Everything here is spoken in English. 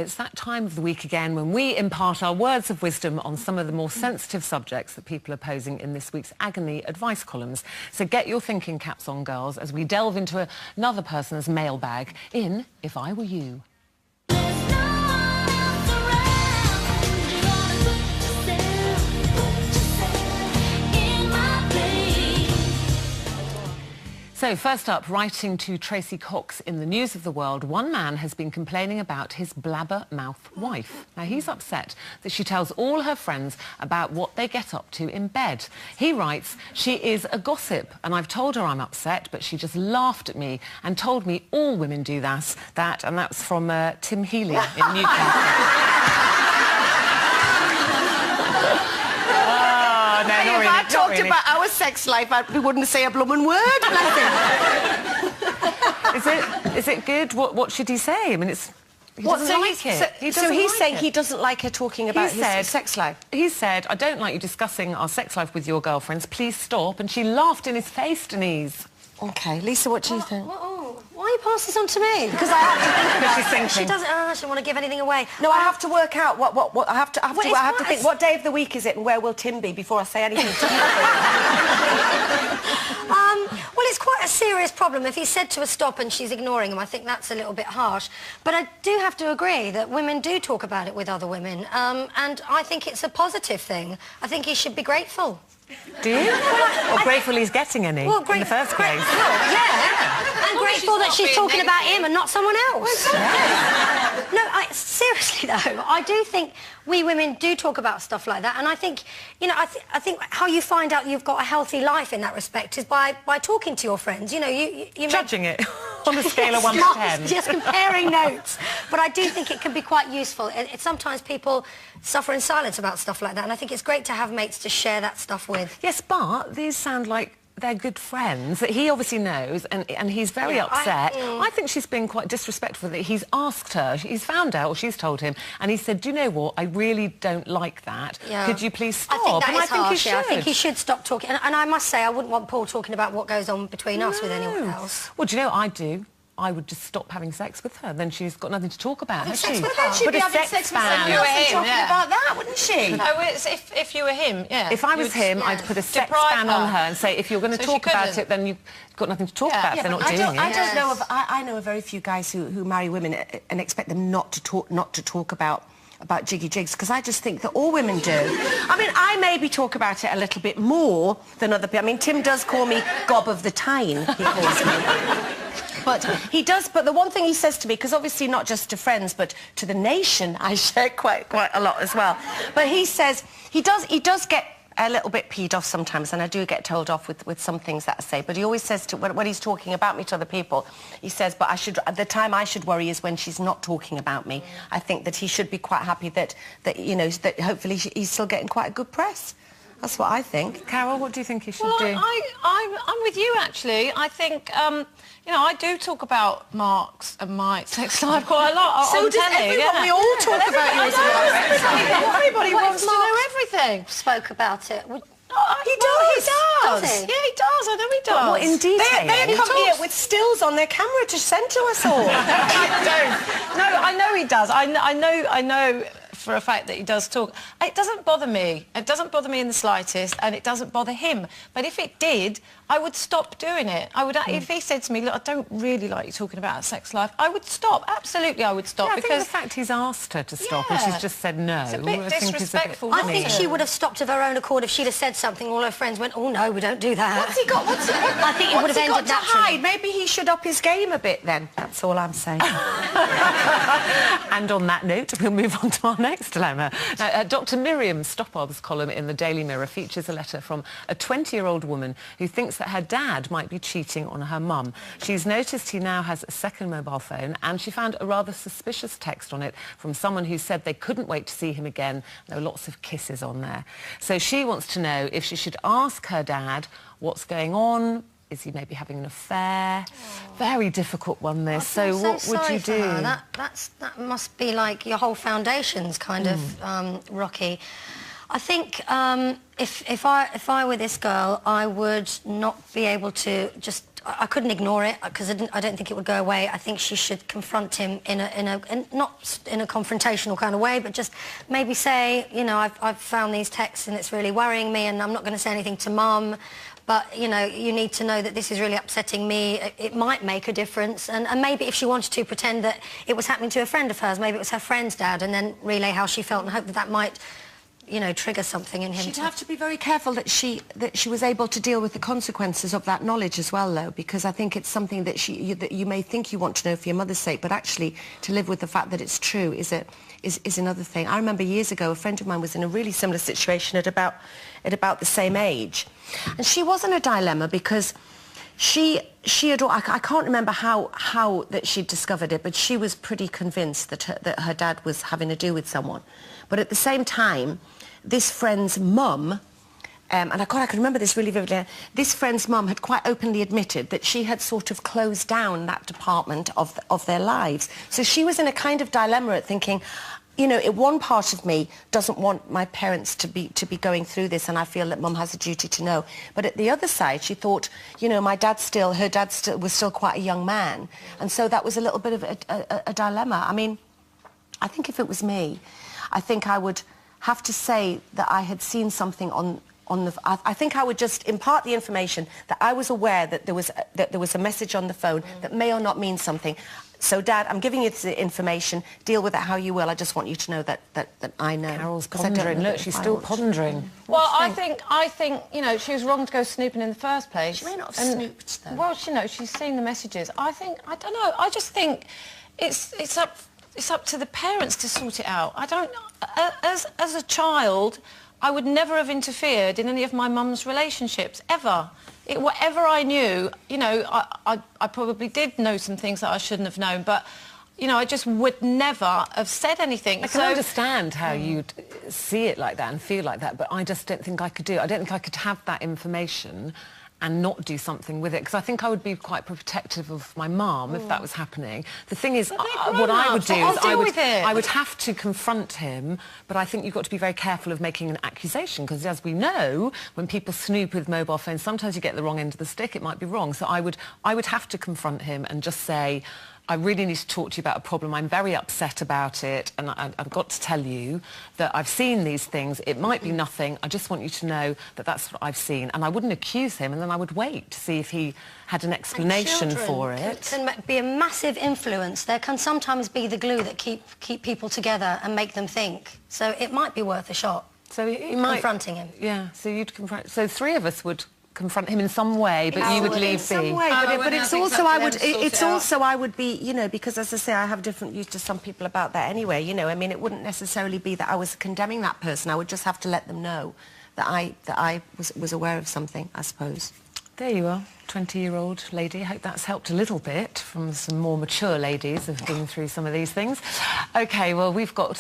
it's that time of the week again when we impart our words of wisdom on some of the more sensitive subjects that people are posing in this week's agony advice columns. So get your thinking caps on, girls, as we delve into another person's mailbag in If I Were You. So, first up, writing to Tracy Cox in the News of the World, one man has been complaining about his blabbermouth wife. Now, he's upset that she tells all her friends about what they get up to in bed. He writes, "She is a gossip, and I've told her I'm upset, but she just laughed at me and told me all women do that." And that's from Tim Healy in Newcastle. No, if I talked about our sex life, we wouldn't say a bloomin' word, bless him. Is it good? What should he say? I mean, he doesn't like it. So he's saying he doesn't like her talking about his sex life. He said, "I don't like you discussing our sex life with your girlfriends. Please stop." And she laughed in his face, Denise. OK, Lisa, what do you think? Why you pass this on to me? Because I have to think about she's thinking. She doesn't want to give anything away. No, I have to work out what I have to think. What day of the week is it, and where will Tim be before I say anything to you? Well, it's quite a serious problem. If he said to her stop and she's ignoring him, I think that's a little bit harsh. But I do have to agree that women do talk about it with other women, and I think it's a positive thing. I think he should be grateful. Do you? Or grateful he's getting any in the first place? Well, yeah. And grateful that she's talking about him and not someone else. Yeah. No, seriously though, I do think we women do talk about stuff like that, and I think, you know, I think how you find out you've got a healthy life in that respect is by talking to your friends. You know, you judging it on a scale of 1 to 10. Just comparing notes. But I do think it can be quite useful. Sometimes people suffer in silence about stuff like that, and I think it's great to have mates to share that stuff with. Yes, but these sound like they're good friends that he obviously knows, and he's very upset. I think she's been quite disrespectful that he's asked her. He's found out, or she's told him, and he said, "Do you know what? I really don't like that. Yeah. Could you please stop?" I think that is harsh, he should. I think he should stop talking. And I must say, I wouldn't want Paul talking about what goes on between us with anyone else. Well, do you know what I do? I would just stop having sex with her. Then she's got nothing to talk about, has she? She'd be having sex with someone else and talking about that, wouldn't she? No, it's if you were him, yeah. If I was him, I'd put a sex ban on her and say, if you're going to talk about it, then you've got nothing to talk about if they're not doing it. I know of very few guys who marry women and expect them not to talk about jiggy jigs, because I just think that all women do. I mean, I maybe talk about it a little bit more than other people. I mean, Tim does call me Gob of the Tyne, he calls me. But he does, but the one thing he says to me, because obviously not just to friends, but to the nation, I share quite a lot as well. But he says, he does get a little bit peed off sometimes, and I do get told off with some things that I say, but he always says when he's talking about me to other people, he says, but the time I should worry is when she's not talking about me. I think that he should be quite happy that you know, that hopefully he's still getting quite a good press. That's what I think. Carol, what do you think he should do? I'm with you, actually. I think, you know, I do talk about Mark's and my sex life quite a lot so on does telly. Everyone. We all talk about yours. Everybody wants to know everything. Spoke about it. He does. Does he? Yeah, he does. I know he does. What, in detail? They come here with stills on their camera to send to us all. I don't. No, I know he does. I know for a fact that he does talk. It doesn't bother me. It doesn't bother me in the slightest, and it doesn't bother him. But if it did, I would stop doing it. I would, if he said to me, "Look, I don't really like you talking about sex life," I would stop. Absolutely, I would stop. Yeah, because I think the fact he's asked her to stop and she's just said no. It's a bit disrespectful. I think she would have stopped of her own accord if she'd have said something. All her friends went, "Oh no, we don't do that." What's he got? I think it would have ended to hide? Maybe he should up his game a bit then. That's all I'm saying. And on that note, we'll move on to our next dilemma. Now, Dr. Miriam Stoppard's column in the Daily Mirror features a letter from a 20-year-old woman who thinks that her dad might be cheating on her mum. She's noticed he now has a second mobile phone, and she found a rather suspicious text on it from someone who said they couldn't wait to see him again. There were lots of kisses on there. So she wants to know if she should ask her dad what's going on. Is he maybe having an affair? Oh. Very difficult one, this. So what would you do? That must be like your whole foundation's kind of rocky. I think if I were this girl, I would not be able to just I couldn't ignore it because I don't think it would go away. I think she should confront him not in a confrontational kind of way, but just maybe say, you know, I've found these texts and it's really worrying me, and I'm not going to say anything to Mum, but, you know, you need to know that this is really upsetting me. It might make a difference, and maybe if she wanted to pretend that it was happening to a friend of hers, maybe it was her friend's dad, and then relay how she felt and hope that that might, you know, trigger something in him. She'd have to be very careful that she was able to deal with the consequences of that knowledge as well, though, because I think it's something that that you may think you want to know for your mother's sake, but actually to live with the fact that it's true is another ththing. I remember years ago a friend of mine was in a really similar situation at about the same age, and she was in a dilemma because she had, I can't remember how that she'd discovered it, but she was pretty convinced that her dad was having to do with someone. But at the same time, this friend's mum, and I can remember this really vividly, this friend's mum had quite openly admitted that she had sort of closed down that department of their lives. So she was in a kind of dilemma at thinking, you know, one part of me doesn't want my parents to be going through this, and I feel that Mum has a duty to know. But at the other side, she thought, you know, her dad was still quite a young man, and so that was a little bit of a dilemma. I mean, I think if it was me, I think I would have to say that I had seen something on the... I think I would just impart the information that I was aware that there was a message on the phone that may or not mean something. So, Dad, I'm giving you this information. Deal with it how you will. I just want you to know that I know. Carol's pondering. Look, she's still pondering. Well, I think, you know, she was wrong to go snooping in the first place. She may not have snooped, though. Well, you know, she's seen the messages. I don't know. I just think it's up to the parents to sort it out. I don't... As a child, I would never have interfered in any of my mum's relationships, ever. Whatever I knew, you know, I probably did know some things that I shouldn't have known, but, you know, I just would never have said anything. I can understand how you'd see it like that and feel like that, but I just don't think I could do it. I don't think I could have that information and not do something with it, because I think I would be quite protective of my mum if that was happening. The thing is, what I would do is I would have to confront him, but I think you've got to be very careful of making an accusation, because as we know, when people snoop with mobile phones, sometimes you get the wrong end of the stick, it might be wrong. So I would have to confront him and just say, I really need to talk to you about a problem. I'm very upset about it, and I've got to tell you that I've seen these things. It might be nothing. I just want you to know that that's what I've seen. And I wouldn't accuse him, and then I would wait to see if he had an explanation for it. Can be a massive influence. There can sometimes be the glue that keep people together and make them think. So it might be worth a shot. So he might... Confronting him. Yeah, so you'd confront... So three of us would confront him in some way, but you would leave be. In some way, but it's also I would be, you know, because as I say, I have different views to some people about that anyway, you know. I mean, it wouldn't necessarily be that I was condemning that person. I would just have to let them know that I was aware of something, I suppose. There you are, 20-year-old lady. I hope that's helped a little bit from some more mature ladies who've been through some of these things. OK, well, we've got...